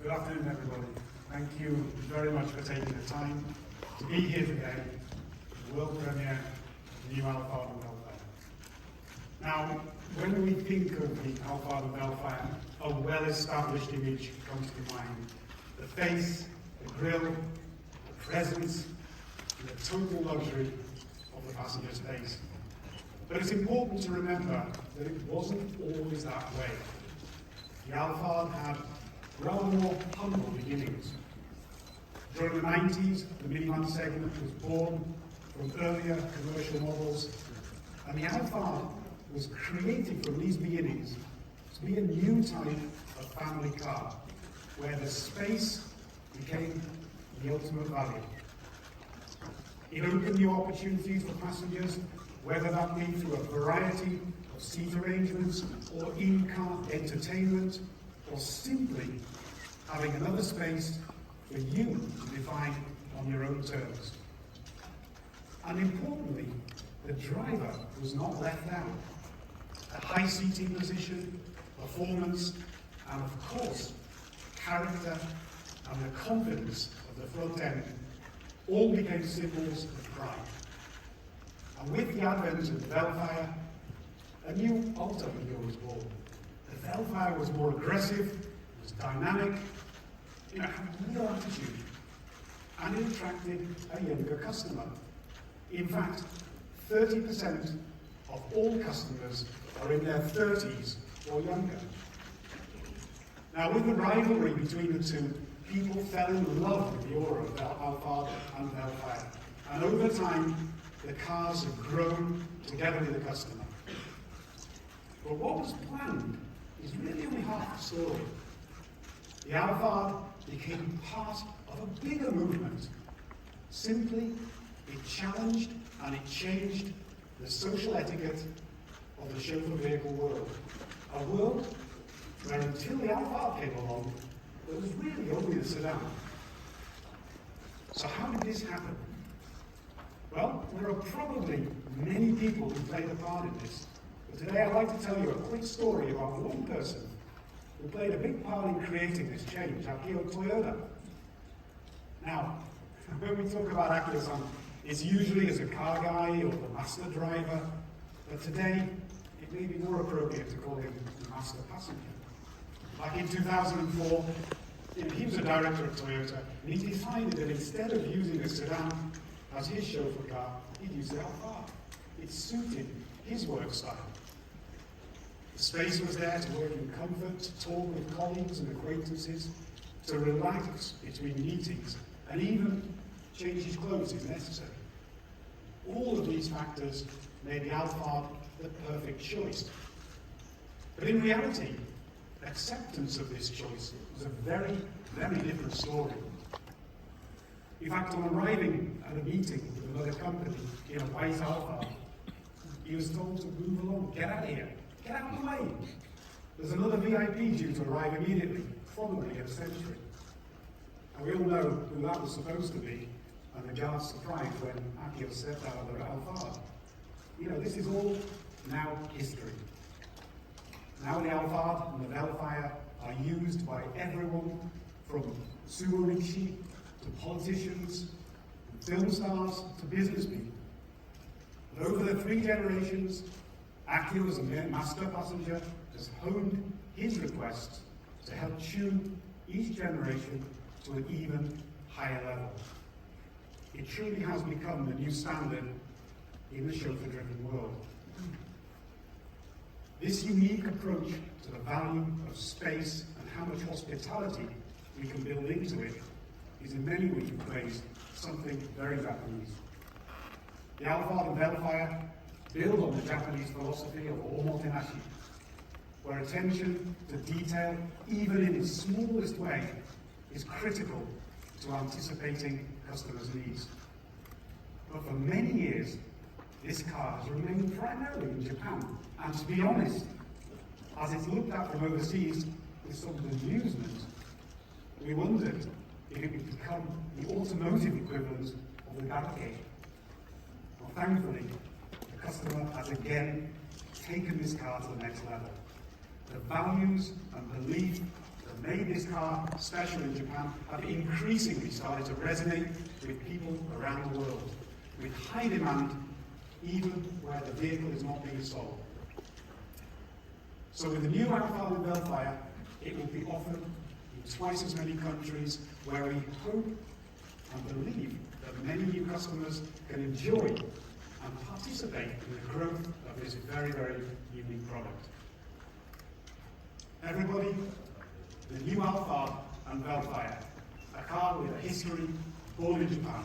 Good afternoon, everybody. Thank you very much for taking the time to be here today for the world premiere of the new Alfard and Velfire. Now, when we think of the Alfard and Velfire, a well-established image comes to mind. The face, the grille, the presence, and the total luxury of the passenger space. But it's important to remember that it wasn't always that way. The Alfard had rather more humble beginnings. During the 90s, the minivan segment was born from earlier commercial models, and the Alfard was created from these beginnings to be a new type of family car, where the space became the ultimate value. It opened new opportunities for passengers, whether that be through a variety of seat arrangements or in-car entertainment, or simply having another space for you to define on your own terms. And importantly, the driver was not left out. A high seating position, performance, and of course, character and the confidence of the front end all became symbols of pride. And with the advent of the Velfire, a new automobile was born. The Velfire was more aggressive, it was dynamic, it had real attitude, and it attracted a younger customer. In fact, 30% of all customers are in their 30s or younger. Now, with the rivalry between the two, people fell in love with the aura of Alfard and Velfire, and over time, the cars have grown together with the customer. But what was planned is really only half the story. The Alfard became part of a bigger movement. Simply, it challenged and it changed the social etiquette of the chauffeur vehicle world. A world where until the Alfard came along, there was really only the sedan. So how did this happen? Well, there are probably many people who played a part in this. But today I'd like to tell you a quick story about one person who played a big part in creating this change, Akio Toyoda. Now, when we talk about Akio-san, it's usually as a car guy or the master driver, but today it may be more appropriate to call him the master passenger. Back in 2004, he was a director at Toyota, and he decided that instead of using a sedan as his chauffeur car, he'd use the Alfard. It suited his work style. The space was there to work in comfort, to talk with colleagues and acquaintances, to relax between meetings, and even change his clothes if necessary. All of these factors made the Alfard the perfect choice. But in reality, acceptance of this choice was a very, very different story. In fact, on arriving at a meeting with another company in a white Alfard, he was told to move along, get out of here, get out of the way. There's another VIP due to arrive immediately, probably in a century. And we all know who that was supposed to be, and the guard's surprised when Akio stepped out of the Alfard. You know, this is all now history. Now the Alfard and the Velfire are used by everyone from sumo rishi to politicians, film stars to business people. But over the 3 generations, Akio as a master passenger has honed his requests to help tune each generation to an even higher level. It truly has become the new standard in the chauffeur-driven world. This unique approach to the value of space and how much hospitality we can build into it is in many ways something very Japanese. The Alfard and Velfire build on the Japanese philosophy of omotenashi, where attention to detail, even in its smallest way, is critical to anticipating customers' needs. But for many years, this car has remained primarily in Japan, and to be honest, as it's looked at from overseas with some amusement, we wondered if it would become the automotive equivalent of the barricade. Well, thankfully, the customer has again taken this car to the next level. The values and belief that made this car special in Japan have increasingly started to resonate with people around the world, with high demand even where the vehicle is not being sold. So with the new Alphard and Vellfire, it will be offered in twice as many countries, where we hope and believe that many new customers can enjoy and participate in the growth of this very, very unique product. Everybody, the new Alphard and Vellfire, a car with a history, born in Japan.